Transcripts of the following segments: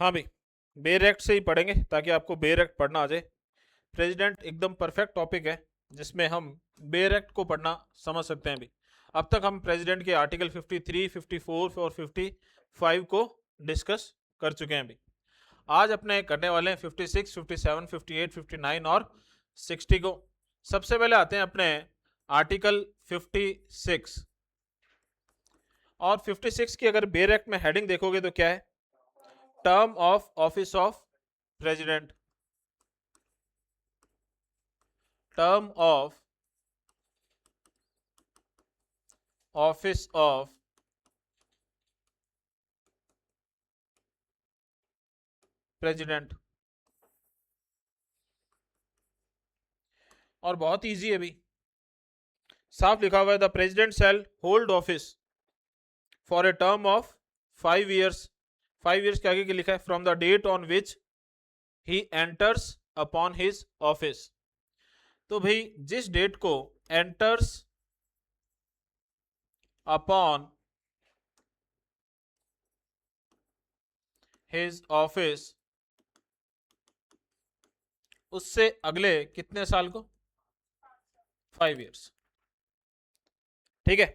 हाँ भाई, bare act से ही पढ़ेंगे ताकि आपको बेयर एक्ट पढ़ना आ जाए। प्रेसिडेंट एकदम परफेक्ट टॉपिक है जिसमें हम बेयर एक्ट को पढ़ना समझ सकते हैं भी। अब तक हम प्रेसिडेंट के आर्टिकल 53, 54 और 55 को डिस्कस कर चुके हैं भी। आज अपने करने वाले हैं 56, 57, 58, 59 और 60 को। सबसे पहले आते हैं अपने आर्टिकल 56। और 56 की अगर बेयर एक्ट में हेडिंग देखोगे तो क्या है? Term of office of president. Term of office of president. और बहुत इजी है भी, साफ लिखा हुआ है, the president shall hold office for a term of 5 years। 5 years के आगे क्या लिखा है? From the date on which he enters upon his office. तो भाई जिस डेट को एंटर्स अपॉन हिज ऑफिस, उससे अगले कितने साल को? 5 years। ठीक है,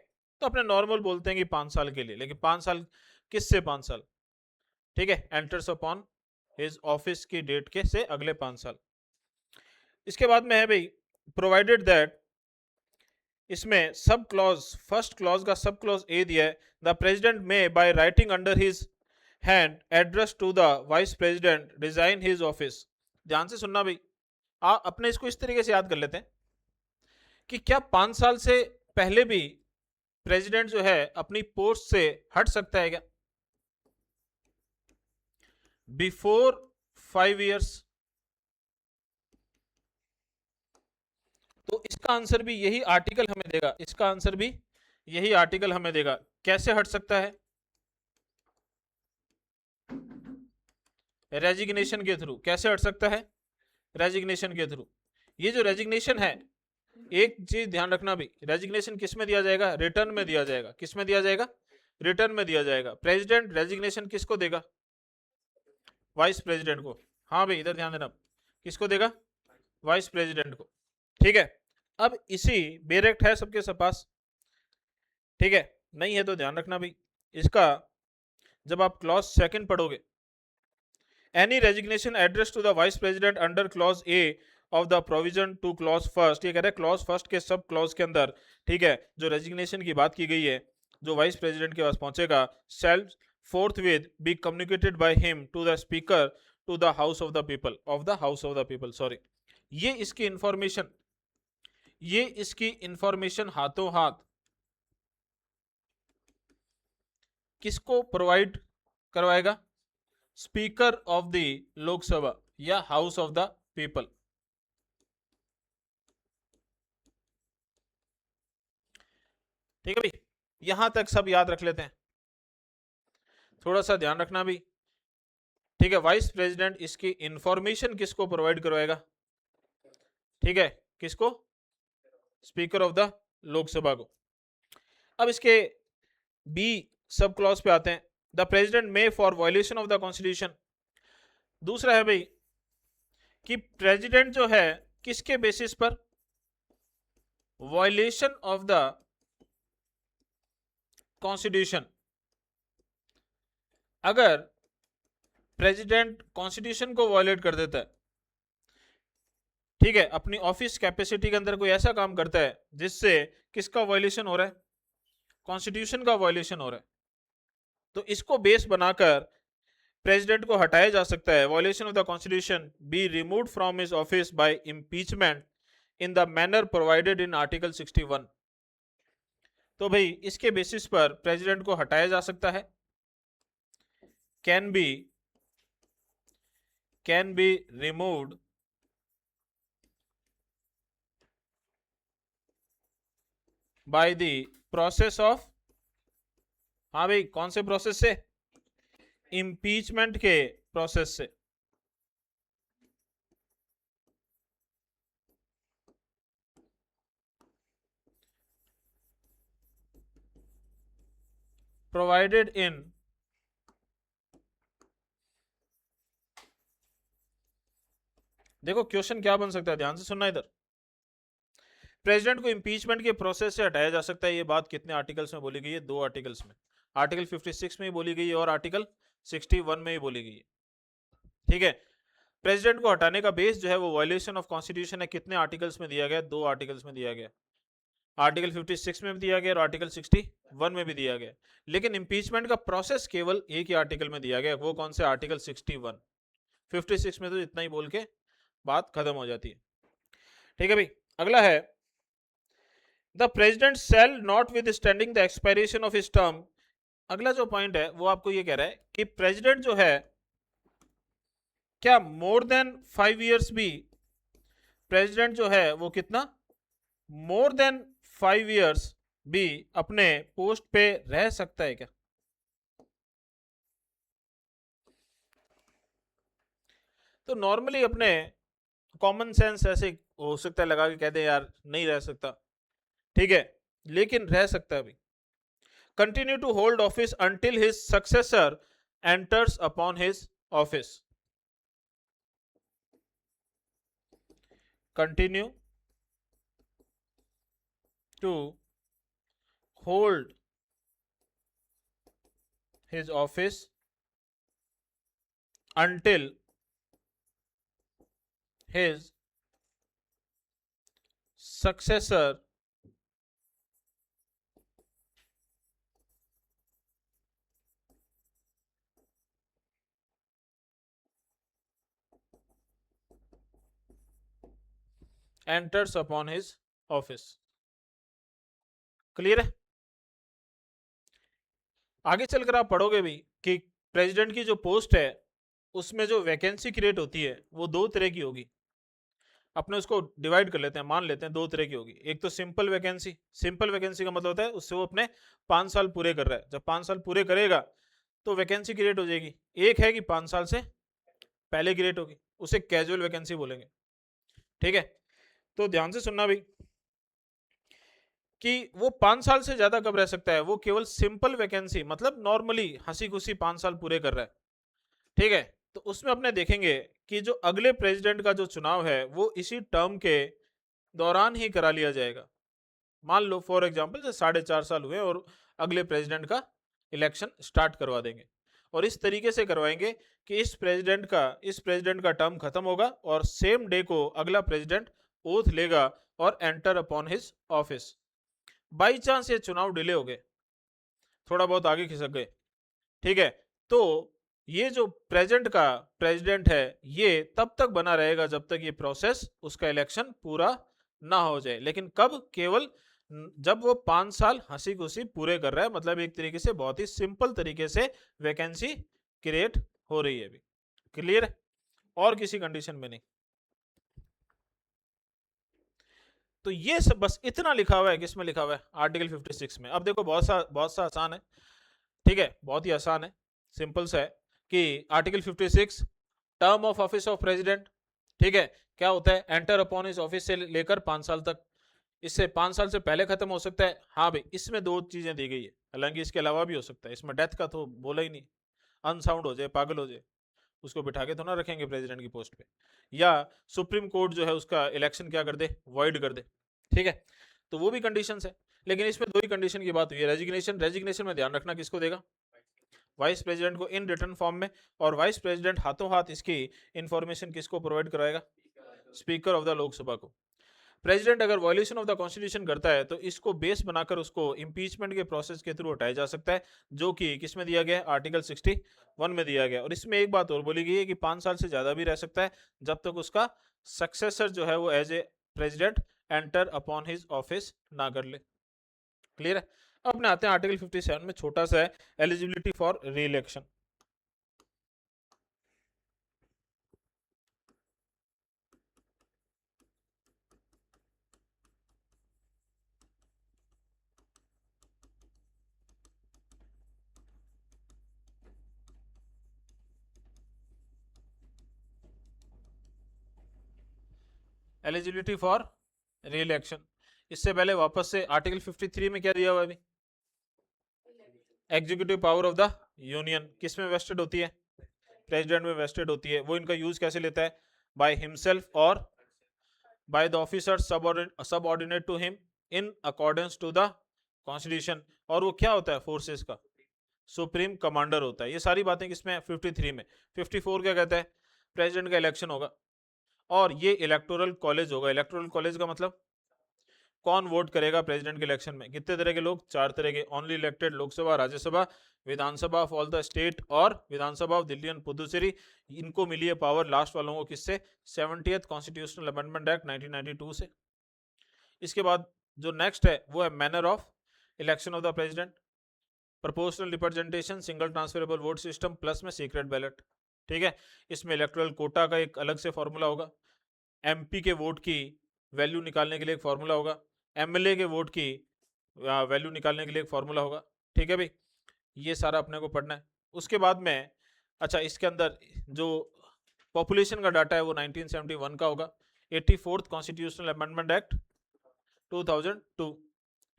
तो अपने नॉर्मल बोलते हैं कि 5 साल के लिए, लेकिन 5 साल किससे 5 साल? ठीक है, एंटर्स अपॉन हिज ऑफिस की डेट के से अगले 5 साल। इसके बाद में है भाई, प्रोवाइडेड दैट, इसमें सब क्लॉज, फर्स्ट क्लॉज का सब क्लॉज ए दिया है, the president may by writing under his hand address to the vice president resign his office. ध्यान से सुनना भाई, आप अपने इसको इस तरीके से याद कर लेते हैं कि क्या 5 साल से पहले भी प्रेसिडेंट जो है अपनी पोस्ट से हट सकता है क्या? Before 5 years। तो इसका आंसर भी यही आर्टिकल हमें देगा, इसका आंसर भी यही आर्टिकल हमें देगा। कैसे हट सकता है? रेजिग्नेशन के थ्रू। कैसे हट सकता है? रेजिग्नेशन के थ्रू। ये जो रेजिग्नेशन है, एक चीज ध्यान रखना भी, रेजिग्नेशन किस में दिया जाएगा? रिटर्न में दिया जाएगा। किस में दिया जाएगा? रिटर्न में दिया जाएगा। प्रेसिडेंट रेजिग्नेशन किसको देगा? वाइस प्रेसिडेंट को। हाँ भाई इधर ध्यान देना, किसको देगा? वाइस प्रेसिडेंट को। ठीक है, अब इसी बेरेक्ट है सबके सब पास? ठीक है, नहीं है तो ध्यान रखना भाई, इसका जब आप क्लॉज सेकंड पढ़ोगे, any resignation address to the vice president under clause A of the provision to clause first, ये कह रहे हैं क्लॉज फर्स्ट के सब क्लॉज के अंदर, ठीक है, जो रेजिग्नेशन की बात की गई है जो वाइस प्रेसिडेंट के पास पहुंचेगा, self forthwith be communicated by him to the speaker to the house of the people, of the house of the people, sorry. ये इसकी इंफॉर्मेशन, ये इसकी इंफॉर्मेशन हाथों हाथ किसको प्रोवाइड करवाएगा? स्पीकर ऑफ द लोकसभा या हाउस ऑफ द पीपल। ठीक है भाई, यहां तक सब याद रख लेते हैं, थोड़ा सा ध्यान रखना भी। ठीक है, वाइस प्रेसिडेंट इसकी इंफॉर्मेशन किसको प्रोवाइड करवाएगा? ठीक है, किसको? स्पीकर ऑफ द लोकसभा को। अब इसके बी सब क्लॉज पे आते हैं, the president may for violation of the constitution. दूसरा है भाई कि प्रेसिडेंट जो है किसके बेसिस पर? Violation of the constitution. अगर प्रेसिडेंट कॉन्स्टिट्यूशन को वायलेट कर देता है, ठीक है, अपनी ऑफिस कैपेसिटी के अंदर कोई ऐसा काम करता है जिससे किसका वायलेशन हो रहा है? कॉन्स्टिट्यूशन का वायलेशन हो रहा है, तो इसको बेस बनाकर प्रेसिडेंट को हटाया जा सकता है। Violation of the constitution be removed from his office by impeachment in the manner provided in article 61। तो भाई इसके बेसिस पर प्रेसिडेंट को हटाया जा सकता है, can be removed by the process of, हाँ भाई कौन से प्रोसेस से? इम्पीचमेंट के प्रोसेस से। प्रोवाइडेड इन देखो क्वेश्चन क्या बन सकता है, ध्यान से सुनना इधर। प्रेसिडेंट को इम्पीचमेंट के प्रोसेस से हटाया जा सकता है, ये बात कितने आर्टिकल्स में बोली गई है? 2 आर्टिकल्स में। आर्टिकल 56 में ही बोली गई है और आर्टिकल 61 में ही बोली गई है। ठीक है, प्रेसिडेंट को हटाने का बेस जो है वो वायलेशन ऑफ कॉन्स्टिट्यूशन है, कितने आर्टिकल्स में दिया गया? 2 आर्टिकल्स में दिया गया। आर्टिकल 56 में भी दिया गया और आर्टिकल 61 में भी दिया गया। लेकिन इम्पीचमेंट का प्रोसेस केवल एक ही आर्टिकल में दिया गया, वो कौन से? आर्टिकल 61। 56 में तो इतना ही बोल के बात खत्म हो जाती है। ठीक है भाई, अगला है the president shall not with standing the expiration of his term. अगला जो पॉइंट है वो आपको ये कह रहा है कि प्रेसिडेंट जो है क्या मोर देन 5 years भी, प्रेसिडेंट जो है वो कितना मोर देन 5 years भी अपने पोस्ट पे रह सकता है क्या? तो नॉर्मली अपने कॉमन सेंस ऐसे हो सकता है लगा के कह दे यार नहीं रह सकता, ठीक है, लेकिन रह सकता है भाई। Continue to hold office until his successor enters upon his office. Continue to hold his office until his successor enters upon his office। Clear है? आगे चलकर आप पढ़ोगे भी कि प्रेसिडेंट की जो पोस्ट है उसमें जो वैकेंसी क्रिएट होती है वो 2 तरह की होगी। अपने उसको डिवाइड कर लेते हैं, मान लेते हैं 2 तरह की होगी। एक तो सिंपल वैकेंसी। सिंपल वैकेंसी का मतलब होता है उससे वो अपने 5 साल पूरे कर रहा है, जब 5 साल पूरे करेगा तो वैकेंसी क्रिएट हो जाएगी। एक है कि 5 साल से पहले क्रिएट होगी, उसे कैजुअल वैकेंसी बोलेंगे। ठीक है, तो ध्यान से सुनना भाई कि वो 5 साल से ज्यादा कब रह सकता है? वो केवल सिंपल वैकेंसी, मतलब नॉर्मली हंसी खुशी 5 साल पूरे कर रहा है। ठीक है, तो उसमें अपने देखेंगे कि जो अगले प्रेसिडेंट का जो चुनाव है वो इसी टर्म के दौरान ही करा लिया जाएगा। मान लो फॉर एग्जाम्पल से 4.5 साल हुए और अगले प्रेसिडेंट का इलेक्शन स्टार्ट करवा देंगे, और इस तरीके से करवाएंगे कि इस प्रेसिडेंट का टर्म खत्म होगा और सेम डे को अगला प्रेसिडेंट ओथ लेगा और enter upon his office. By chance ये चुनाव डिले हो गए, थोड़ा बहुत आगे खिसक गए, ठीक है, तो ये जो प्रेजेंट का प्रेसिडेंट है ये तब तक बना रहेगा जब तक ये प्रोसेस उसका इलेक्शन पूरा ना हो जाए। लेकिन कब? केवल जब वो 5 साल हंसी खुशी पूरे कर रहा है, मतलब एक तरीके से बहुत ही सिंपल तरीके से वैकेंसी क्रिएट हो रही है अभी। क्लियर? और किसी कंडीशन में नहीं। तो ये सब बस इतना लिखा हुआ है, किसमें लिखा हुआ है? आर्टिकल 56 में। अब देखो बहुत सा आसान है, ठीक है, बहुत ही आसान है, सिंपल सा है कि article 56 term of office of president, ठीक है, क्या होता है? एंटर अपॉन हिज ऑफिस से लेकर 5 साल तक। इससे 5 साल से पहले खत्म हो सकता है, हाँ भाई, इसमें 2 चीजें दी गई है, हालांकि इसके अलावा भी हो सकता है, इसमें डेथ का तो बोला ही नहीं, अनसाउंड हो जाए, पागल हो जाए, उसको बिठा के तो ना रखेंगे प्रेसिडेंट की पोस्ट पे, या सुप्रीम कोर्ट जो है उसका इलेक्शन क्या कर दे, वॉइड कर दे, ठीक है, तो वो भी कंडीशंस है। लेकिन इसमें 2 ही कंडीशन की बात हुई है। रेजिग्नेशन, रेजिग्नेशन में ध्यान रखना किसको देगा? वाइस प्रेसिडेंट को इन रिटर्न फॉर्म में, और वाइस प्रेसिडेंट हाथों हाथ इसकी इंफॉर्मेशन किसको प्रोवाइड कराएगा? स्पीकर ऑफ द लोकसभा को। प्रेसिडेंट अगर वॉल्यूशन ऑफ द कॉन्स्टिट्यूशन करता है तो इसको बेस बनाकर उसको इम्पीचमेंट के प्रोसेस के थ्रू हटाया जा सकता है, जो कि किस में दिया गया है? आर्टिकल 61 में दिया गया। और इसमें एक बात और बोली गई है कि 5 साल से ज्यादा भी रह सकता है जब तक उसका सक्सेसर जो है वो as a president enter upon his office ना कर ले। क्लियर है? अब अपने आते हैं आर्टिकल 57 में, छोटा सा है, एलिजिबिलिटी फॉर री इलेक्शन। एलिजिबिलिटी फॉर री इलेक्शन, इससे पहले वापस से आर्टिकल 53 में क्या दिया हुआ है अभी? Executive power of the union किस में वेस्टेड होती है? प्रेसिडेंट में वेस्टेड होती है। वो इनका यूज कैसे लेता है? बाय हिमसेल्फ और by the officer subordinate to him in accordance to the constitution. और वो क्या होता है? फोर्सेस का सुप्रीम कमांडर होता है। ये सारी बातें किसमें? 53 में। 54 क्या कहता है? प्रेसिडेंट का इलेक्शन होगा और ये इलेक्टोरल कॉलेज होगा। इलेक्टोरल कॉलेज का मतलब कौन वोट करेगा प्रेसिडेंट के इलेक्शन में? कितने तरह के लोग? 4 तरह के। Only elected Lok Sabha, Rajya Sabha, Vidhan Sabha of all the state और विधानसभा ऑफ दिल्ली एंड पुदुचेरी। इनको मिली है पावर लास्ट वालों को किससे? 70th कॉन्स्टिट्यूशनल अमेंडमेंट एक्ट 1992 से। इसके बाद जो नेक्स्ट है वो है manner of election of the president, proportional representation, single transferable vote system plus में सीक्रेट बैलेट। ठीक है, इसमें इलेक्टोरल कोटा का एक अलग से फॉर्मूला होगा, एमपी के वोट की वैल्यू निकालने के लिए एक फॉर्मूला होगा, एमएलए के वोट की वैल्यू निकालने के लिए एक फॉर्मूला होगा। ठीक है भाई, ये सारा अपने को पढ़ना है। उसके बाद में अच्छा, इसके अंदर जो पॉपुलेशन का डाटा है वो 1971 का होगा, 84th कॉन्स्टिट्यूशनल अमेंडमेंट एक्ट 2002।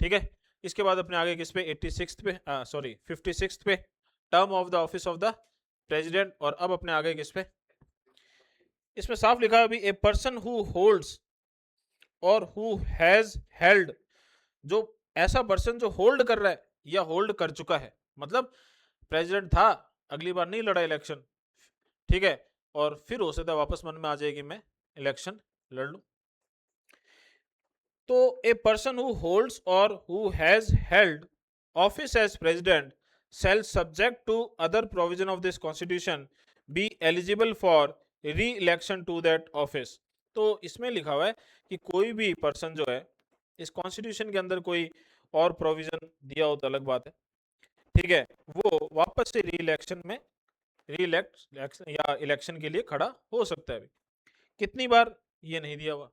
ठीक है, इसके बाद अपने आगे किस पे? 56th पे term of the office of the president. और अब अपने आगे किस पे? इसमें साफ लिखा है अभी, ए person who holds or who has held. जो ऐसा पर्सन जो होल्ड कर रहा है या होल्ड कर चुका है, मतलब प्रेसिडेंट था, अगली बार नहीं लड़ा इलेक्शन, ठीक है, और फिर हो सकता है वापस मन में आ जाएगी मैं इलेक्शन लड़ लूं। तो a person who holds or who has held office as president shall subject to other provision of this constitution be eligible for re-election to that office। तो इसमें लिखा हुआ है कि कोई भी पर्सन जो है, इस कॉन्स्टिट्यूशन के अंदर कोई और प्रोविजन दिया हो तो अलग बात है, ठीक है, वो वापस से री-इलेक्ट या इलेक्शन के लिए खड़ा हो सकता है। कितनी बार? ये नहीं दिया हुआ।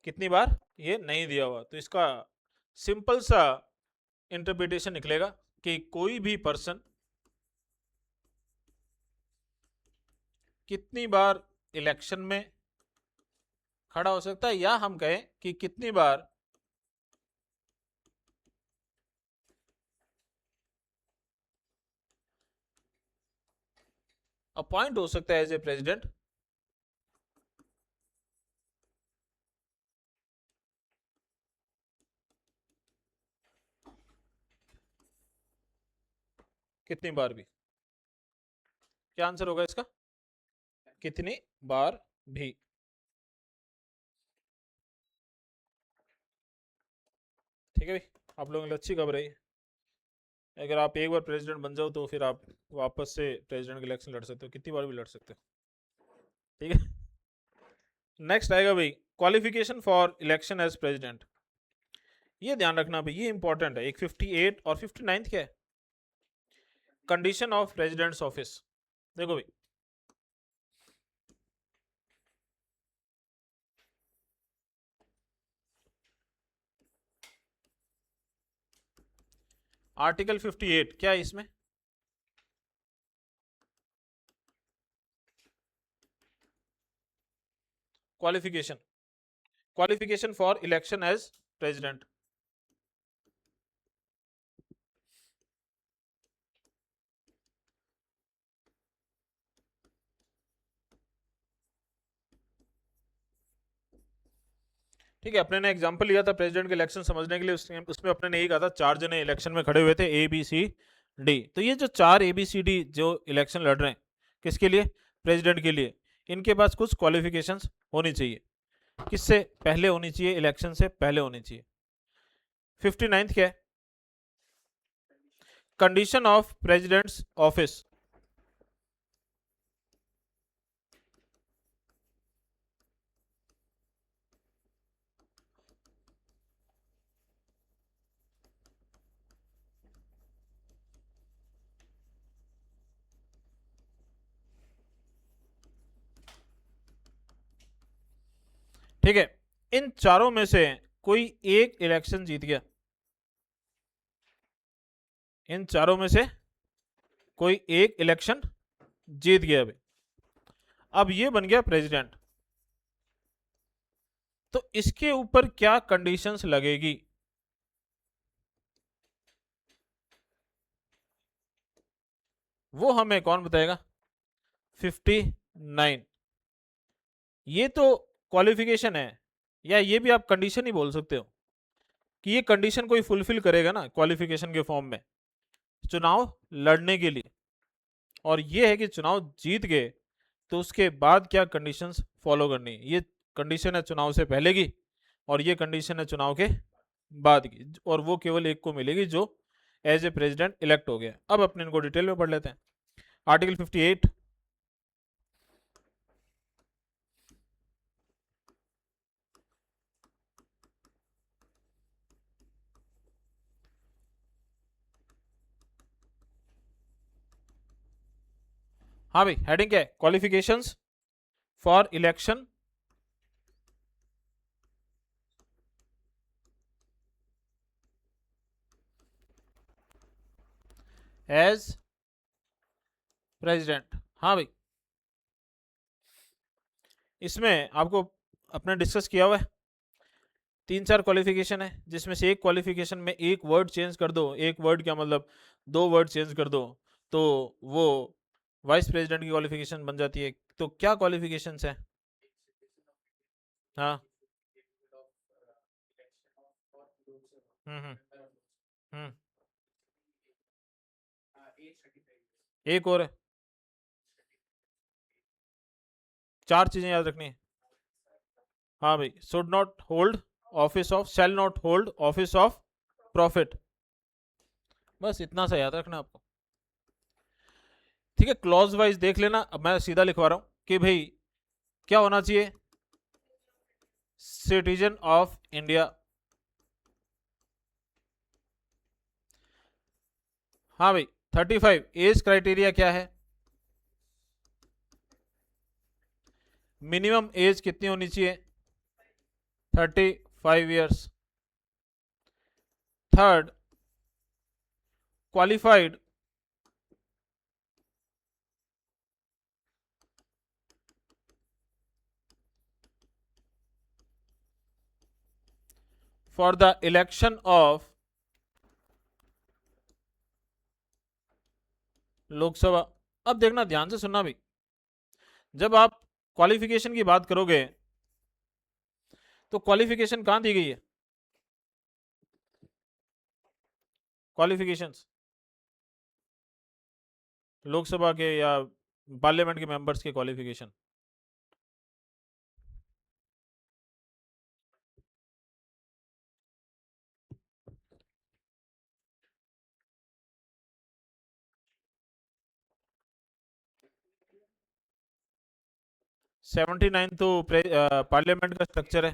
कितनी बार? ये नहीं दिया हुआ। तो इसका सिंपल सा इंटरप्रिटेशन निकलेगा कि कोई भी पर्सन कितनी बार इलेक्शन में खड़ा हो सकता है, या हम कहें कि कितनी बार अपॉइंट हो सकता है एज ए प्रेसिडेंट। कितनी बार भी। क्या आंसर होगा इसका? कितनी बार भी। ठीक है भाई, आप लोगों के लिए अच्छी खबर है। अगर आप एक बार प्रेसिडेंट बन जाओ तो फिर आप वापस से प्रेसिडेंट के इलेक्शन लड़ सकते हो, कितनी बार भी लड़ सकते हो। ठीक है, नेक्स्ट आएगा भाई qualification for election as president. ये ध्यान रखना भाई, ये इंपॉर्टेंट है। एक 58 और 59 क्या है? Condition of president's office. देखो भाई, आर्टिकल 58 क्या है इसमें? Qualification for election as president. ठीक है, अपने ने एग्जांपल लिया था प्रेसिडेंट के इलेक्शन समझने के लिए, उसमें अपने ने यही कहा था 4 जने इलेक्शन में खड़े हुए थे, ए बी सी डी। तो ये जो 4 ए बी सी डी जो इलेक्शन लड़ रहे हैं, किसके लिए? प्रेसिडेंट के लिए। इनके पास कुछ क्वालिफिकेशंस होनी चाहिए। किससे पहले होनी चाहिए? इलेक्शन से पहले होनी चाहिए। 59 क्या है? Condition of president's office. ठीक है, इन चारों में से कोई एक इलेक्शन जीत गया, इन चारों में से कोई एक इलेक्शन जीत गया भाई, अब ये बन गया प्रेसिडेंट। तो इसके ऊपर क्या कंडीशंस लगेगी? वो हमें कौन बताएगा? 59। ये तो क्वालिफिकेशन है, या ये भी आप कंडीशन ही बोल सकते हो कि ये कंडीशन कोई फुलफिल करेगा ना क्वालिफिकेशन के फॉर्म में चुनाव लड़ने के लिए, और ये है कि चुनाव जीत गए तो उसके बाद क्या कंडीशंस फॉलो करनी है। ये कंडीशन है चुनाव से पहले की, और ये कंडीशन है चुनाव के बाद की, और वो केवल एक को मिलेगी जो एज ए प्रेसिडेंट इलेक्ट हो गया। अब अपने इनको डिटेल में पढ़ लेते हैं। आर्टिकल 58, हाँ भाई हेडिंग क्या है, qualifications for election as president. हाँ भाई, इसमें आपको अपने डिस्कस किया हुआ है 3-4 क्वालिफिकेशन है, जिसमें से एक क्वालिफिकेशन में एक वर्ड चेंज कर दो, एक वर्ड क्या मतलब 2 वर्ड चेंज कर दो, तो वो वाइस प्रेसिडेंट की क्वालिफिकेशन बन जाती है। तो क्या क्वालिफिकेशंस है? हाँ। हम्म। हम्म। एक और है, 4 चीजें याद रखनी है। हाँ भाई, should not hold office of, shell not hold office of profit, बस इतना सा याद रखना आपको। ठीक है, क्लॉज वाइज देख लेना। अब मैं सीधा लिखवा रहा हूं कि भाई क्या होना चाहिए, सिटीजन ऑफ इंडिया। हाँ भाई, 35 एज क्राइटेरिया क्या है, मिनिमम एज कितनी होनी चाहिए, 35 years. Third, qualified for the election of Lok Sabha. अब देखना, ध्यान से सुनना भाई, जब आप क्वालिफिकेशन की बात करोगे तो क्वालिफिकेशन कहां दी गई है, क्वालिफिकेशंस लोकसभा के या पार्लियामेंट के मेंबर्स के क्वालिफिकेशन। सेवेंटी नाइन तो पार्लियामेंट का स्ट्रक्चर है,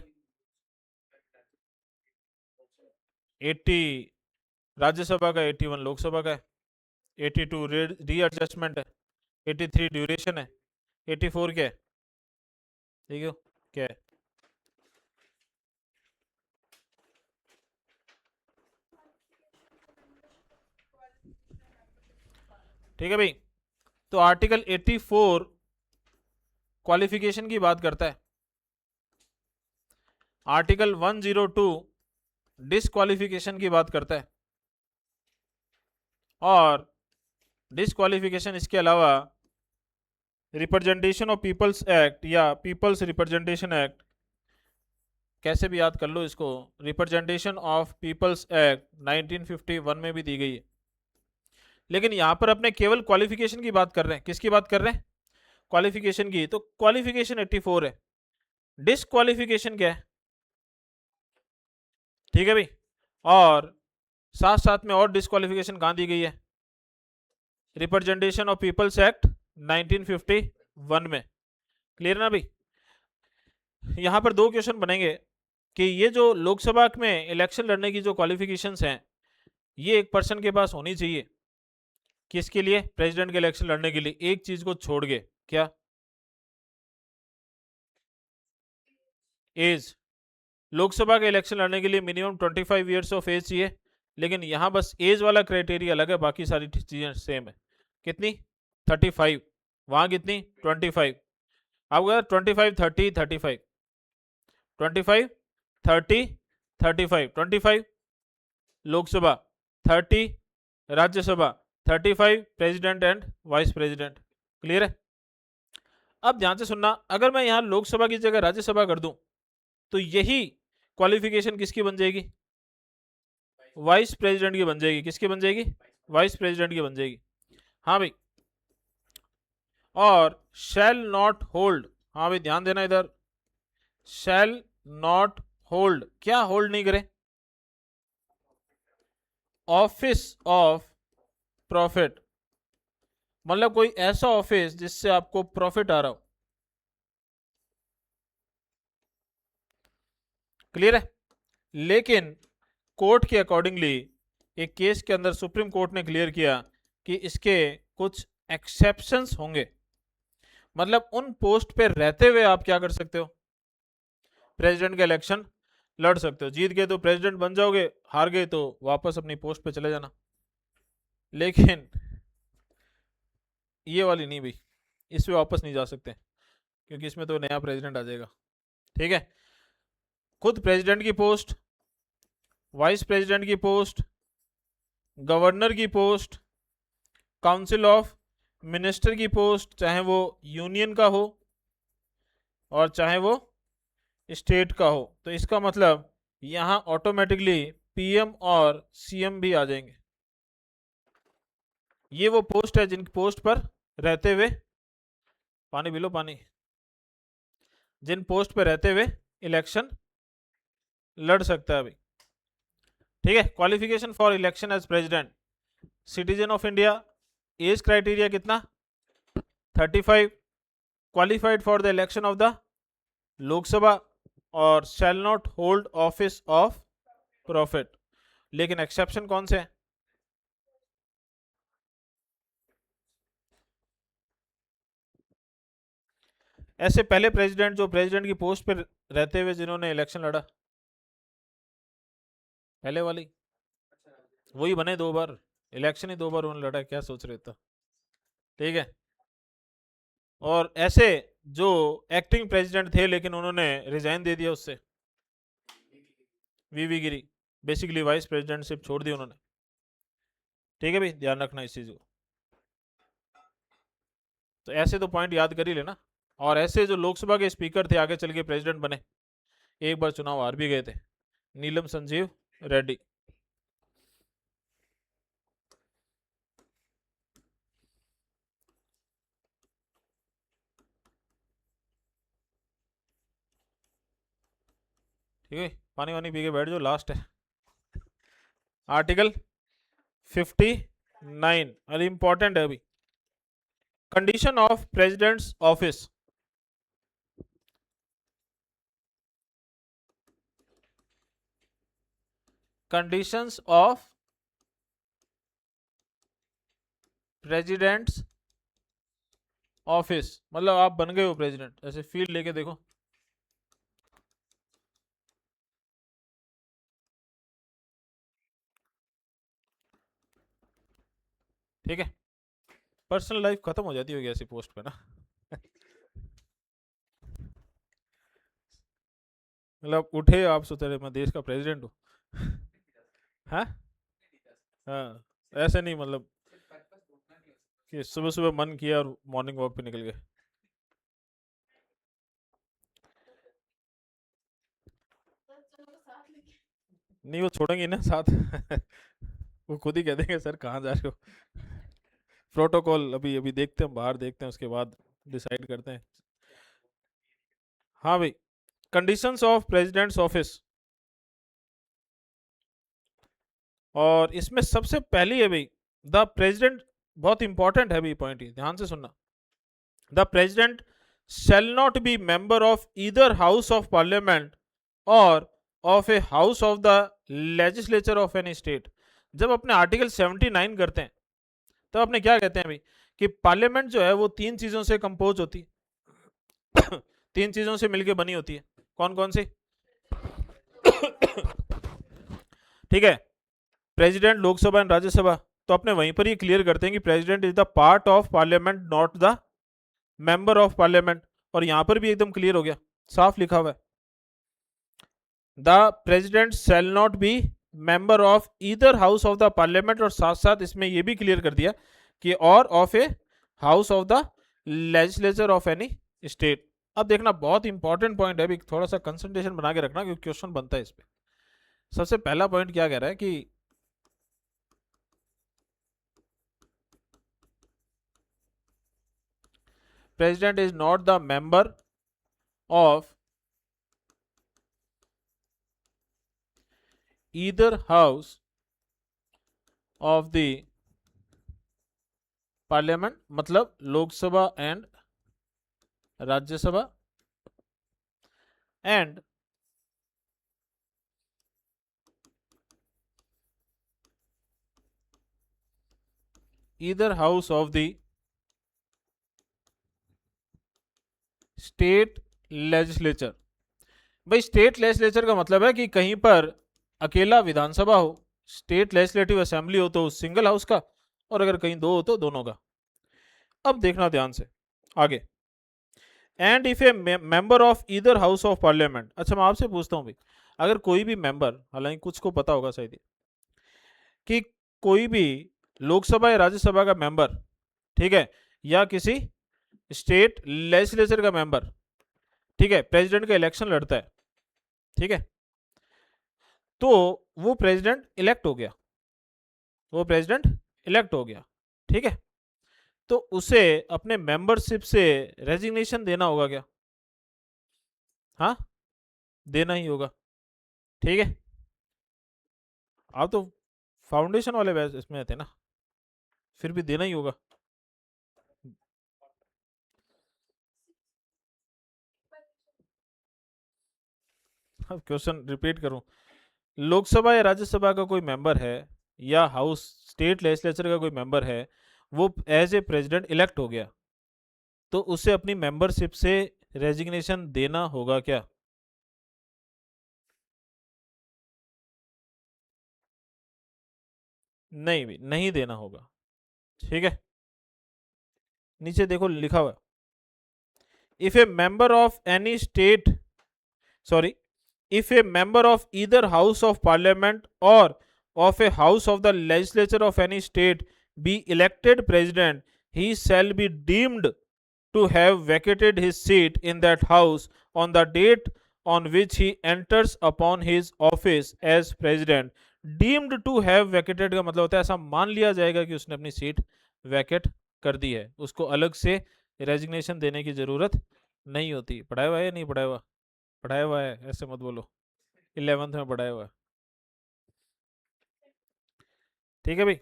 80 राज्यसभा का, 81 लोकसभा का है, 82 रीएडजस्टमेंट है, 83 ड्यूरेशन है, 84 क्या है, ठीक है क्या है। ठीक है भाई, तो आर्टिकल 84 क्वालिफिकेशन की बात करता है, आर्टिकल 102 डिसक्वालिफिकेशन की बात करता है, और डिसक्वालिफिकेशन इसके अलावा रिप्रेजेंटेशन ऑफ पीपल्स एक्ट या पीपल्स रिप्रेजेंटेशन एक्ट, कैसे भी याद कर लो इसको, रिप्रेजेंटेशन ऑफ पीपल्स एक्ट 1951 में भी दी गई है। लेकिन यहां पर अपने केवल क्वालिफिकेशन की बात कर रहे हैं, किसकी बात कर रहे हैं, क्वालिफिकेशन की। तो क्वालिफिकेशन 84 है, डिसक्वालिफिकेशन क्या है, ठीक है भाई। और साथ साथ में और डिसक्वालिफिकेशन कहां दी गई है, रिप्रेजेंटेशन ऑफ पीपल्स एक्ट 1951 में। क्लियर ना भाई, यहां पर 2 क्वेश्चन बनेंगे कि ये जो लोकसभा में इलेक्शन लड़ने की जो क्वालिफिकेशंस हैं, ये एक पर्सन के पास होनी चाहिए, किसके लिए, प्रेसिडेंट के इलेक्शन लड़ने के लिए, एक चीज को छोड़ के, क्या, एज। लोकसभा के इलेक्शन लड़ने के लिए मिनिमम 25 ईयर्स ऑफ एज चाहिए, लेकिन यहां बस एज वाला क्राइटेरिया अलग है, बाकी सारी चीजें सेम है। कितनी, 35, वहां कितनी, 25। अब अगर 25 30 35, 25 30 35, 25 Lok Sabha, 30 Rajya Sabha, 35 president and vice president. Clear है। अब ध्यान से सुनना, अगर मैं यहां लोकसभा की जगह राज्यसभा कर दूं तो यही क्वालिफिकेशन किसकी बन जाएगी? वाइस प्रेसिडेंट की बन जाएगी। किसकी बन जाएगी? वाइस प्रेसिडेंट की बन जाएगी। हाँ भाई, और शैल नॉट होल्ड, हाँ भाई ध्यान देना इधर, शैल नॉट होल्ड, क्या होल्ड नहीं करे? ऑफिस ऑफ प्रॉफिट, मतलब कोई ऐसा ऑफिस जिससे आपको प्रॉफिट आ रहा हो। क्लियर है? लेकिन कोर्ट के अकॉर्डिंगली एक केस के अंदर सुप्रीम कोर्ट ने क्लियर किया कि इसके कुछ एक्सेप्शंस होंगे। मतलब उन पोस्ट पे रहते हुए आप क्या कर सकते हो? प्रेसिडेंट का इलेक्शन लड़ सकते हो। जीत गए तो प्रेसिडेंट बन जाओगे, हार गए तो वापस अपनी पोस्ट पे चले जाना। लेकिन ये वाली नहीं भाई, इस पे वापस नहीं जा सकते, क्योंकि इसमें तो नया प्रेसिडेंट आ जाएगा। ठीक है? खुद प्रेसिडेंट की पोस्ट, वाइस प्रेसिडेंट की पोस्ट, गवर्नर की पोस्ट, काउंसिल ऑफ मिनिस्टर की पोस्ट, चाहे वो यूनियन का हो और चाहे वो स्टेट का हो, तो इसका मतलब यहां ऑटोमेटिकली पीएम और सीएम भी आ जाएंगे। ये वो पोस्ट है जिन पोस्ट पर रहते हुए, पानी पी लो पानी, जिन पोस्ट पर रहते हुए इलेक्शन लड़ सकता है अभी। ठीक है? Qualification for election as president, citizen of India, age criteria कितना? 35, qualified for the election of the Lok Sabha, और shall not hold office of profit. लेकिन एक्सेप्शन कौन से हैं? ऐसे पहले प्रेसिडेंट जो प्रेसिडेंट की पोस्ट पर रहते हुए जिन्होंने इलेक्शन लड़ा, पहले वाली वही बने 2 बार, इलेक्शन ही 2 बार उन्होंने लड़ा, क्या सोच रहे थे? ठीक है? और ऐसे जो एक्टिंग प्रेसिडेंट थे लेकिन उन्होंने रिजाइन दे दिया उससे, वीवी गिरी, बेसिकली वाइस प्रेसिडेंटशिप छोड़ दी उन्होंने। ठीक है भाई, ध्यान रखना इस चीज को। तो ऐसे तो पॉइंट याद कर ही लेना। और ऐसे जो लोकसभा के स्पीकर थे आगे चल के प्रेसिडेंट बने, एक बार चुनाव हार भी गए थे, नीलम संजीव रेड्डी। ठीक है, पानी वानी पी के बैठ जाओ, लास्ट है आर्टिकल 59, अरे इंपॉर्टेंट है अभी। Condition of president's office, conditions of president's office, मतलब आप बन गए हो प्रेसिडेंट, ऐसे फील्ड लेके देखो। ठीक है? पर्सनल लाइफ खत्म हो जाती होगी ऐसी पोस्ट पे ना। मतलब उठे आप सोच रहे मैं देश का प्रेसिडेंट हूँ। हाँ हाँ, ऐसे नहीं, मतलब कि सुबह सुबह मन किया और मॉर्निंग वॉक पे निकल गए। नहीं वो छोड़ेंगे ना साथ। वो खुद ही कह देंगे सर कहाँ जा रहे हो। प्रोटोकॉल अभी अभी देखते हैं, बाहर देखते हैं, उसके बाद डिसाइड करते हैं। हाँ भाई, कंडीशंस ऑफ प्रेसिडेंट्स ऑफिस, और इसमें सबसे पहली है भाई द प्रेसिडेंट, बहुत इंपॉर्टेंट है भाई पॉइंट, ही ध्यान से सुनना। The president shall not be member of either house of parliament or of a house of the legislature of any state। जब अपने आर्टिकल 79 करते हैं तब अपने क्या कहते हैं भाई कि पार्लियामेंट जो है वो 3 चीजों से कंपोज होती है। 3 चीजों से मिलकर बनी होती है। कौन कौन सी? ठीक है, प्रेसिडेंट, लोकसभा एंड राज्यसभा। तो अपने वहीं पर ही क्लियर करते हैं कि president is the part of parliament not the member of parliament. और यहां पर भी एकदम क्लियर हो गया, साफ लिखा हुआ है, the president shall not B member of either house of the parliament. और साथ साथ इसमें यह भी क्लियर कर दिया कि और of a house of the legislature of any state. अब देखना बहुत इंपॉर्टेंट पॉइंट है, अभी थोड़ा सा कंसंट्रेशन बना के रखना क्योंकि क्वेश्चन बनता है इस पे। सबसे पहला पॉइंट क्या कह रहा है कि president is not the member of either house of the parliament, मतलब Lok Sabha and Rajya Sabha, and either house of the state legislature. भाई स्टेट लेजिस्लेचर का मतलब है कि कहीं पर अकेला विधानसभा हो, स्टेट लेजिस्लेटिव असेंबली हो तो सिंगल हाउस का, और अगर कहीं दो हो तो दोनों का। अब देखना ध्यान से आगे, and if A member of either house of parliament. अच्छा मैं आपसे पूछता हूँ भाई, अगर कोई भी मेंबर, हालांकि कुछ को पता होगा शायद कि कोई भी लोकसभा या राज्यसभा का मेंबर, ठीक है, या किसी स्टेट लेजिस्लेचर का मेंबर, ठीक है, प्रेसिडेंट का इलेक्शन लड़ता है, ठीक है, तो वो प्रेसिडेंट इलेक्ट हो गया, वो प्रेसिडेंट इलेक्ट हो गया, ठीक है, तो उसे अपने मेंबरशिप से रेजिग्नेशन देना होगा क्या? हाँ, देना ही होगा, ठीक है। आप तो फाउंडेशन वाले बैच इसमें थे ना, फिर भी देना ही होगा। अब क्वेश्चन रिपीट करूं, लोकसभा या राज्यसभा का कोई मेंबर है या हाउस स्टेट लेजिस्लेचर का कोई मेंबर है, वो एज ए प्रेसिडेंट इलेक्ट हो गया, तो उसे अपनी मेंबरशिप से रेजिग्नेशन देना होगा क्या? नहीं भी नहीं देना होगा, ठीक है। नीचे देखो लिखा हुआ, if A member of any state, sorry, if a member of either house of parliament or of a house of the legislature of any state be elected president, he shall be deemed to have vacated his seat in that house on the date on which he enters upon his office as president। deemed to have vacated का मतलब होता है ऐसा मान लिया जाएगा कि उसने अपनी सीट वैकेट कर दी है, उसको अलग से रेजिग्नेशन देने की जरूरत नहीं होती। पढ़ाया हुआ है या नहीं पढ़ाया हुआ? पढ़ाया हुआ है, ऐसे मत बोलो, 11th में पढ़ाया हुआ है, ठीक है भाई।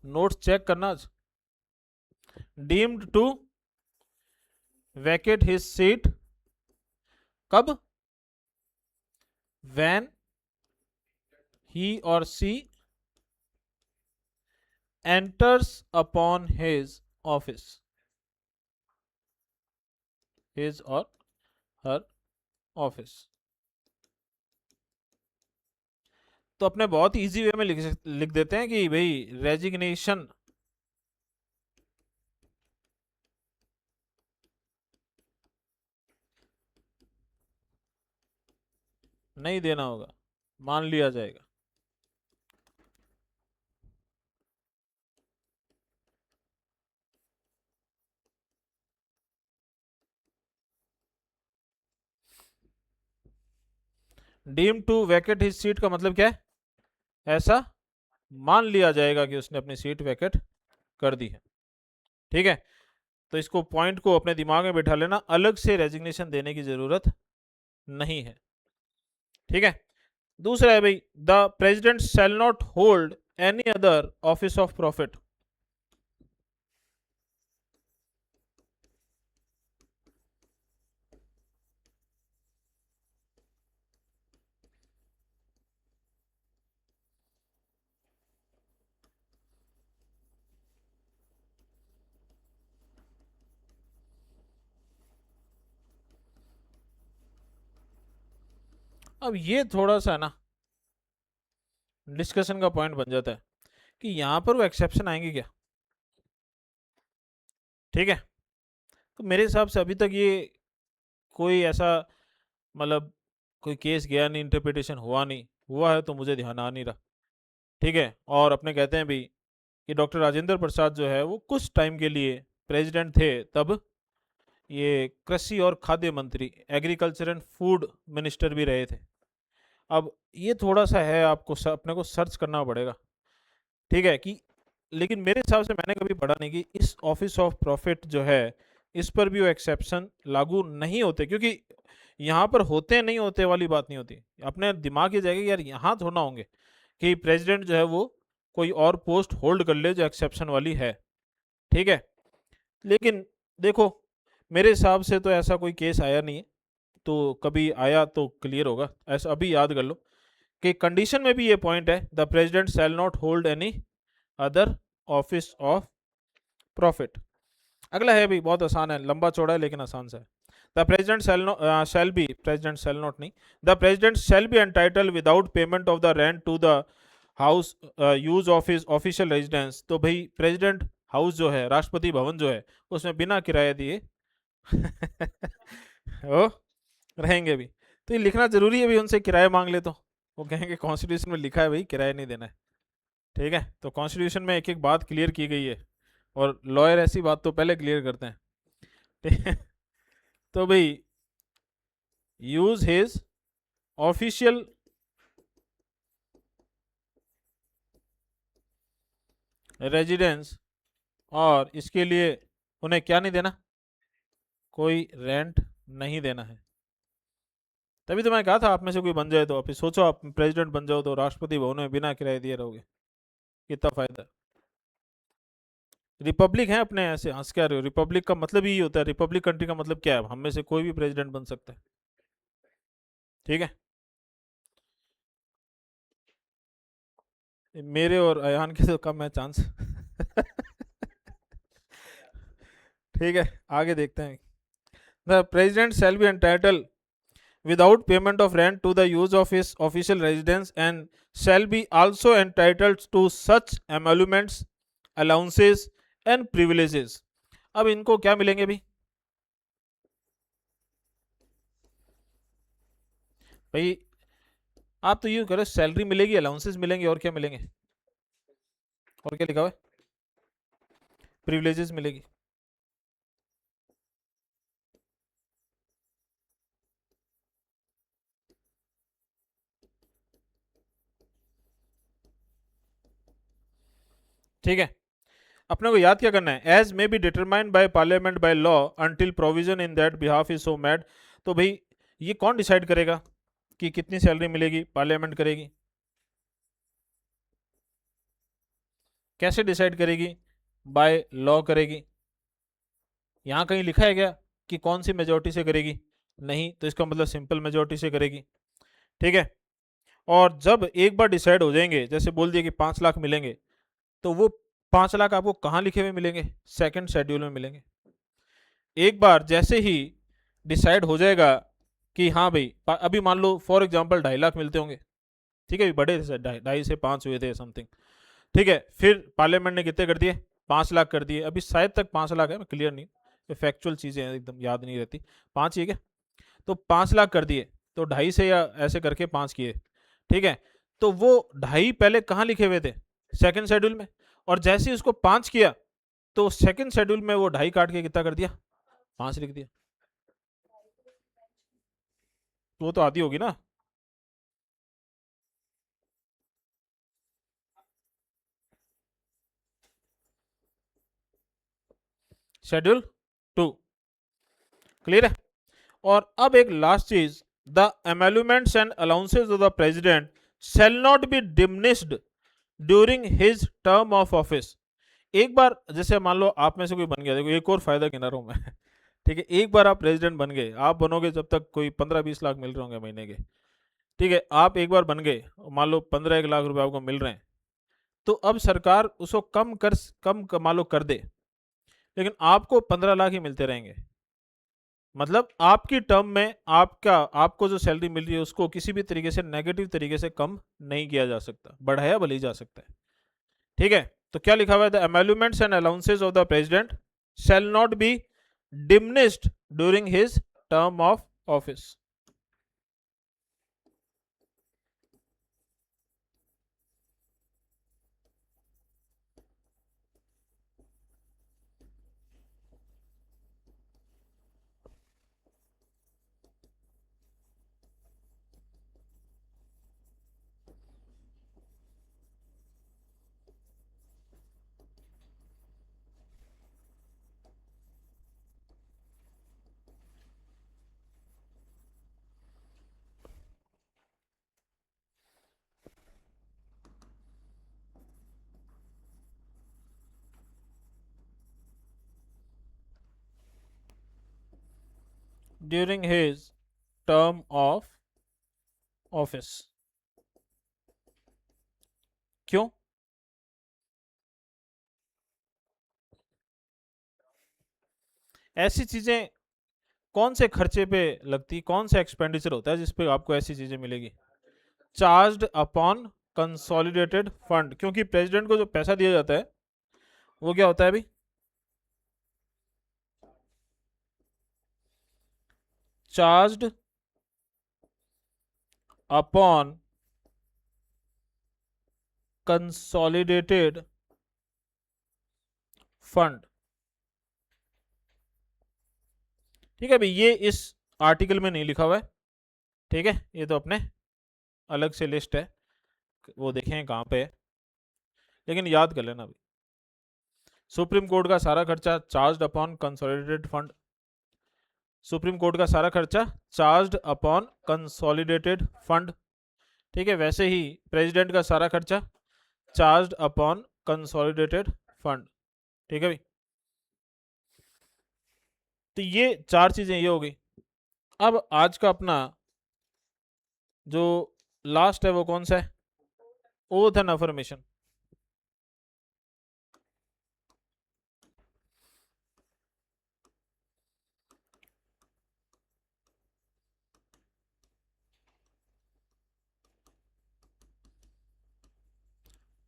नोट्स चेक करना आज। Deemed to vacate his seat कब? When he or she enters upon his office, his or her office. तो अपने बहुत इजी वे में लिख देते हैं कि भाई रेजिग्नेशन नहीं देना होगा, मान लिया जाएगा। Deem to vacate his seat का मतलब क्या है? ऐसा मान लिया जाएगा कि उसने अपनी सीट वैकेट कर दी है, ठीक है। तो इसको पॉइंट को अपने दिमाग में बैठा लेना, अलग से रेजिग्नेशन देने की जरूरत नहीं है, ठीक है। दूसरा है भाई, the president shall not hold any other office of profit. अब ये थोड़ा सा ना डिस्कशन का पॉइंट बन जाता है कि यहां पर वो एक्सेप्शन आएंगे क्या, ठीक है। तो मेरे हिसाब से अभी तक ये कोई ऐसा मतलब कोई केस गया नहीं, इंटरप्रिटेशन हुआ नहीं, हुआ है तो मुझे ध्यान आ नहीं रहा। ठीक है, और अपने कहते हैं भी कि डॉक्टर राजेंद्र प्रसाद जो है वो कुछ टाइम के लिए प्रेसिडेंट थे, तब ये कृषि और खाद्य मंत्री, एग्रीकल्चर एंड फूड मिनिस्टर भी रहे थे। अब ये थोड़ा सा है, आपको अपने को सर्च करना पड़ेगा। ठीक है कि लेकिन मेरे हिसाब से मैंने कभी पढ़ा नहीं कि इस ऑफिस ऑफ प्रॉफिट जो है इस पर भी वो एक्सेप्शन लागू नहीं होते, क्योंकि यहाँ पर होते नहीं होते वाली बात नहीं होती। अपने दिमाग ये जाएगा कि यार यहाँ थोड़ा होंगे कि प्रेसिडेंट जो है वो कोई और पोस्ट होल्ड कर ले जो एक्सेप्शन वाली है। ठीक है, लेकिन देखो मेरे हिसाब से तो ऐसा कोई केस आया नहीं है, तो कभी आया तो क्लियर होगा। ऐसा अभी याद कर लो कि कंडीशन में भी ये पॉइंट है, the president shall not hold any other office of profit. अगला है भी बहुत आसान है, लंबा चौड़ा है लेकिन आसान सा है। The president shall be, president shall not नहीं, the president shall be entitle without payment of the rent to the house use of his official residence. तो भाई प्रेसिडेंट हाउस जो है, राष्ट्रपति भवन जो है, उसमें बिना किराया दिए ओ रहेंगे भी। तो ये लिखना जरूरी है भी, उनसे किराया मांग ले तो वो कहेंगे कॉन्स्टिट्यूशन में लिखा है भाई किराया नहीं देना है। ठीक है, तो कॉन्स्टिट्यूशन में एक एक बात क्लियर की गई है, और लॉयर ऐसी बात तो पहले क्लियर करते हैं। ठीक है, तो भाई यूज हिज ऑफिशियल रेजिडेंस, और इसके लिए उन्हें क्या नहीं देना, कोई रेंट नहीं देना है। तभी तो मैं कहा था आप में से कोई बन जाए तो, अभी सोचो आप प्रेसिडेंट बन जाओ तो राष्ट्रपति भवन में बिना किराए दिए रहोगे, कितना फायदा। रिपब्लिक है अपने, ऐसे हंस क्या रहे हो, रिपब्लिक का मतलब ही होता है, रिपब्लिक कंट्री का मतलब क्या है, हम में से कोई भी प्रेसिडेंट बन सकता है। ठीक है, मेरे और अयान के तो कम है चांस। ठीक है, आगे देखते हैं। The president shall be entitle without payment of rent to the use of his official residence and shall be also entitled to such emoluments, allowances and privileges। अब इनको क्या मिलेंगे भी भाई, आप तो यूं करो सैलरी मिलेगी, अलाउंसेस मिलेंगे, और क्या मिलेंगे, और क्या लिखा हुआ है, प्रिविलेजेस मिलेगी। ठीक है, अपने को याद क्या करना है, as may be determined by parliament by law until provision in that behalf is so made. तो भाई ये कौन डिसाइड करेगा कि कितनी सैलरी मिलेगी, पार्लियामेंट करेगी। कैसे डिसाइड करेगी, बाय लॉ करेगी। यहाँ कहीं लिखा है क्या कि कौन सी मेजोरिटी से करेगी, नहीं, तो इसका मतलब सिंपल मेजोरिटी से करेगी। ठीक है, और जब एक बार डिसाइड हो जाएंगे, जैसे बोल दिया कि 5 लाख मिलेंगे, तो वो 5 लाख आपको कहाँ लिखे हुए मिलेंगे, सेकंड शेड्यूल में मिलेंगे। एक बार जैसे ही डिसाइड हो जाएगा कि हाँ भाई, अभी मान लो फॉर एग्जांपल 2.5 लाख मिलते होंगे, ठीक है, बड़े थे, 2.5 से 5 हुए थे समथिंग। ठीक है, फिर पार्लियामेंट ने कितने कर दिए, 5 लाख कर दिए। अभी शायद तक 5 लाख है, मैं क्लियर नहीं, फैक्चुअल चीज़ें एकदम याद नहीं रहती। 5 ही है क्या, तो 5 लाख कर दिए, तो 2.5 से या ऐसे करके 5 किए। ठीक है, तो वो 2.5 पहले कहाँ लिखे हुए थे, सेकंड शेड्यूल में, और जैसे ही उसको 5 किया तो सेकंड शेड्यूल में वो 2.5 काट के कितना कर दिया, 5 लिख दिया। तो वो तो आधी होगी ना। शेड्यूल 2 क्लियर है। और अब एक लास्ट चीज, the emoluments and allowances of the president shall not be diminished during his term of office. एक बार जैसे मान लो आप में से कोई बन गया, देखो एक और फायदा गिना रहा हूं मैं। ठीक है, एक बार आप प्रेसिडेंट बन गए, आप बनोगे जब तक कोई 15-20 लाख मिल रहे होंगे महीने के। ठीक है, आप एक बार बन गए, मान लो 15-1 लाख रुपए आपको मिल रहे हैं, तो अब सरकार उसको कम मान लो कर दे, लेकिन आपको 15 लाख ही मिलते रहेंगे। मतलब आपकी टर्म में आपको जो सैलरी मिल रही है उसको किसी भी तरीके से नेगेटिव तरीके से कम नहीं किया जा सकता, बढ़ाया भले ही जा सकता है। ठीक है, तो क्या लिखा हुआ है, the emoluments and allowances of the president shall not be diminished during his term of office. During his term of office. क्यों? ऐसी चीजें कौन से खर्चे पे लगती, कौन सा एक्सपेंडिचर होता है जिसपे आपको ऐसी चीजें मिलेगी? चार्ज्ड अपॉन कंसोलिडेटेड फंड, क्योंकि प्रेसिडेंट को जो पैसा दिया जाता है वो क्या होता है अभी? Charged upon consolidated fund. ठीक है भाई, ये इस आर्टिकल में नहीं लिखा हुआ है, ठीक है, ये तो अपने अलग से लिस्ट है, वो देखें कहाँ पे है, लेकिन याद कर लेना भाई। सुप्रीम कोर्ट का सारा खर्चा charged upon consolidated fund, supreme court का सारा खर्चा चार्ज्ड अपॉन कंसोलिडेटेड फंड। ठीक है, वैसे ही प्रेसिडेंट का सारा खर्चा चार्ज्ड अपॉन कंसोलिडेटेड फंड। ठीक है भाई, तो ये चार चीजें ये हो गई। अब आज का अपना जो लास्ट है वो कौन सा है? Oath and affirmation.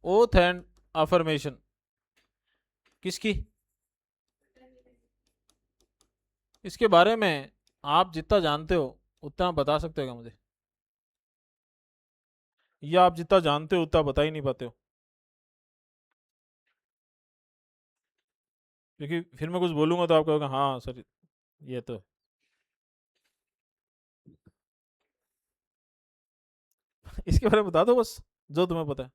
Oath and affirmation किसकी? इसके बारे में आप जितना जानते हो उतना बता सकते हो क्या मुझे, या आप जितना जानते हो उतना बता ही नहीं पाते हो? क्योंकि फिर मैं कुछ बोलूंगा तो आप कहोगे हाँ सर ये तो है। इसके बारे में बता दो बस, जो तुम्हें पता है।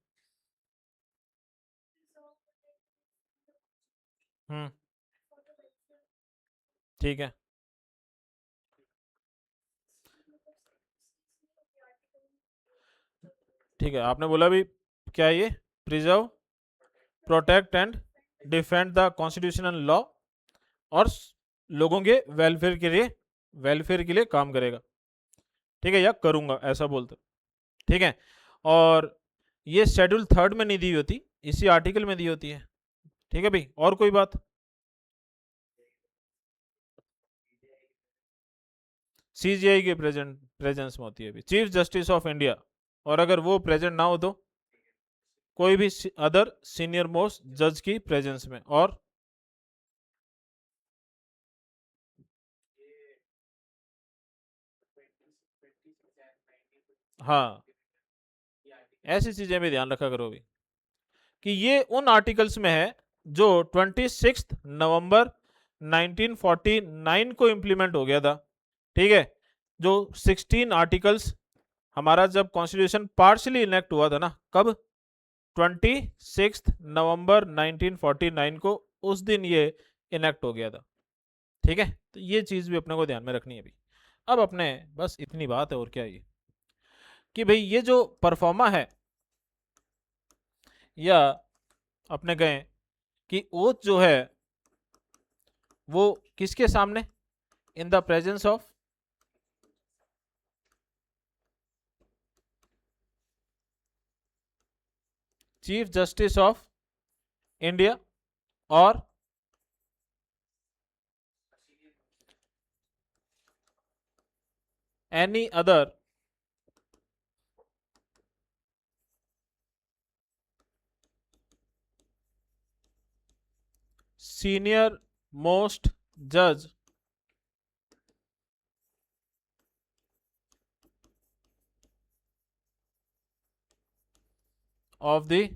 हम्म। ठीक है। ठीक है, आपने बोला भी क्या है ये? Preserve, protect and defend the constitutional law, और लोगों के वेलफेयर के लिए काम करेगा। ठीक है, या करूंगा ऐसा बोलते। ठीक है, और ये शेड्यूल थर्ड में नहीं दी होती, इसी आर्टिकल में दी होती है। ठीक है भाई, और कोई बात? सीजीआई के प्रेजेंस में होती है अभी चीफ जस्टिस ऑफ इंडिया, और अगर वो प्रेजेंट ना हो तो कोई भी अदर सीनियर मोस्ट जज की प्रेजेंस में। और हाँ, ऐसी चीजें भी ध्यान रखा करो भी, कि ये उन आर्टिकल्स में है जो 26 नवंबर 1949 को इम्प्लीमेंट हो गया था। ठीक है, जो 16 आर्टिकल्स हमारा जब कॉन्स्टिट्यूशन पार्शली इनेक्ट हुआ था ना, कब? 26 नवंबर 1949 को, उस दिन ये इनेक्ट हो गया था। ठीक है, तो ये चीज भी अपने को ध्यान में रखनी है अभी। अब अपने बस इतनी बात है, और क्या ये कि भाई ये जो परफॉर्मा है, या अपने कहें कि ओथ जो है वो किसके सामने? In the presence of chief justice of India और एनी अदर सीनियर मोस्ट जज ऑफ द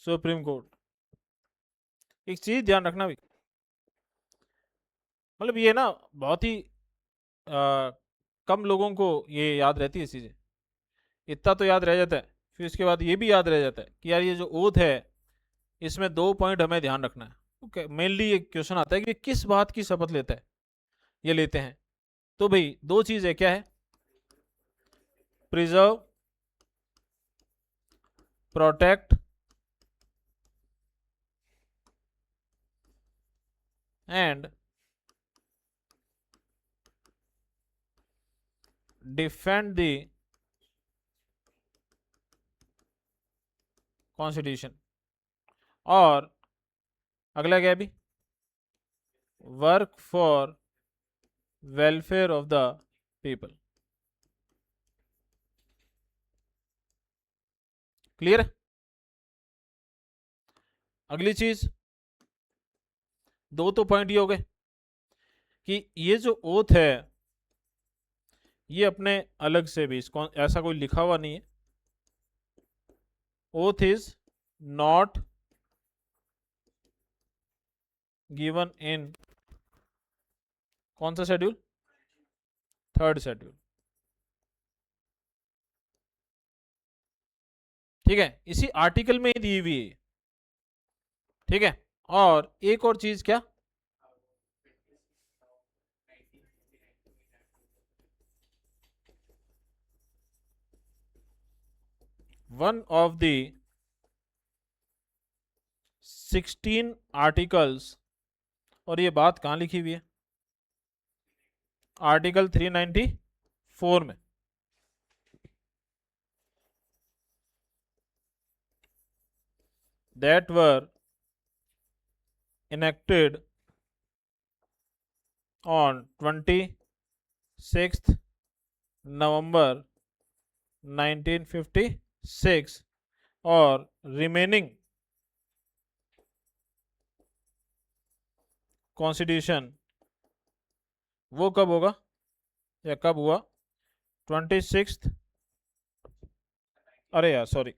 सुप्रीम कोर्ट। एक चीज ध्यान रखना भी, मतलब ये ना बहुत ही कम लोगों को ये याद रहती है चीजें। इतना तो याद रह जाता है, फिर उसके बाद ये भी याद रह जाता है कि यार ये जो ओथ है इसमें 2 पॉइंट हमें ध्यान रखना है। ओके, मेनली ये क्वेश्चन आता है कि किस बात की शपथ लेता है, ये लेते हैं। तो भाई दो चीज है, क्या है? Preserve, protect and defend the constitution. और अगला क्या है भी? Work for welfare of the people. Clear है? अगली चीज, दो तो पॉइंट ये हो गए कि ये जो ओथ है ये अपने अलग से भी इसको ऐसा कोई लिखा हुआ नहीं है। Oath is not given in कौन सा शेड्यूल? Third schedule. ठीक है, इसी आर्टिकल में ही दी हुई है। ठीक है, और एक और चीज क्या? वन ऑफ द 16 आर्टिकल्स, और ये बात कहां लिखी हुई है? आर्टिकल 394 में। that were enacted on 26th November 1956 और remaining कॉन्स्टिट्यूशन वो कब होगा या कब हुआ? 26th, अरे यार सॉरी,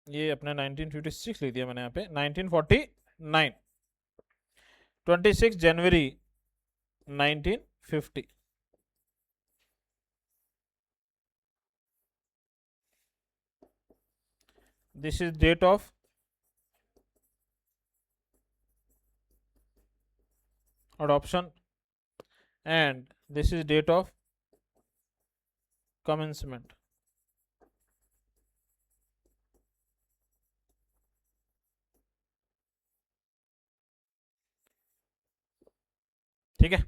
ये अपने 1956 लिख दिया मैंने यहाँ पे, 1949, 26 जनवरी 1950। This is date of adoption and this is date of commencement। ठीक है,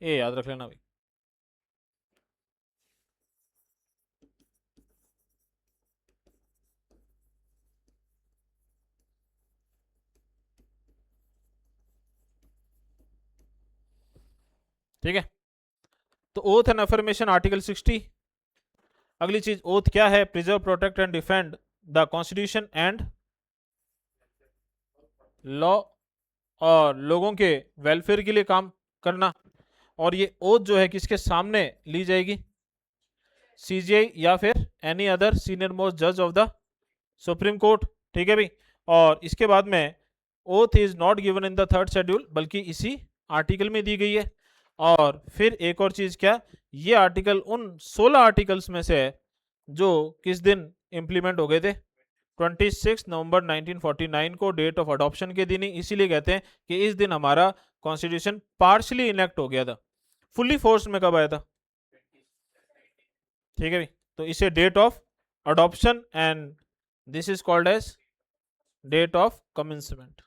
ये याद रख लेना भाई। ठीक है, तो ओथ एंड अफर्मेशन आर्टिकल 60। अगली चीज, ओथ क्या है? Preserve, protect and defend the constitution and law, और लोगों के वेलफेयर के लिए काम करना। और ये ओथ जो है किसके सामने ली जाएगी? सीजीआई या फिर एनी अदर सीनियर मोस्ट जज ऑफ द सुप्रीम कोर्ट। ठीक है भाई, और इसके बाद में oath is not given in the third schedule, बल्कि इसी आर्टिकल में दी गई है। और फिर एक और चीज क्या, ये आर्टिकल उन 16 आर्टिकल्स में से है जो किस दिन इंप्लीमेंट हो गए थे? 26 नवंबर 1949 को, डेट ऑफ अडॉप्शन के दिन ही। इसीलिए कहते हैं कि इस दिन हमारा कॉन्स्टिट्यूशन पार्शली इनेक्ट हो गया था। फुल्ली फोर्स में कब आया था? ठीक है भाई, तो इसे date of adoption and this is called as date of commencement.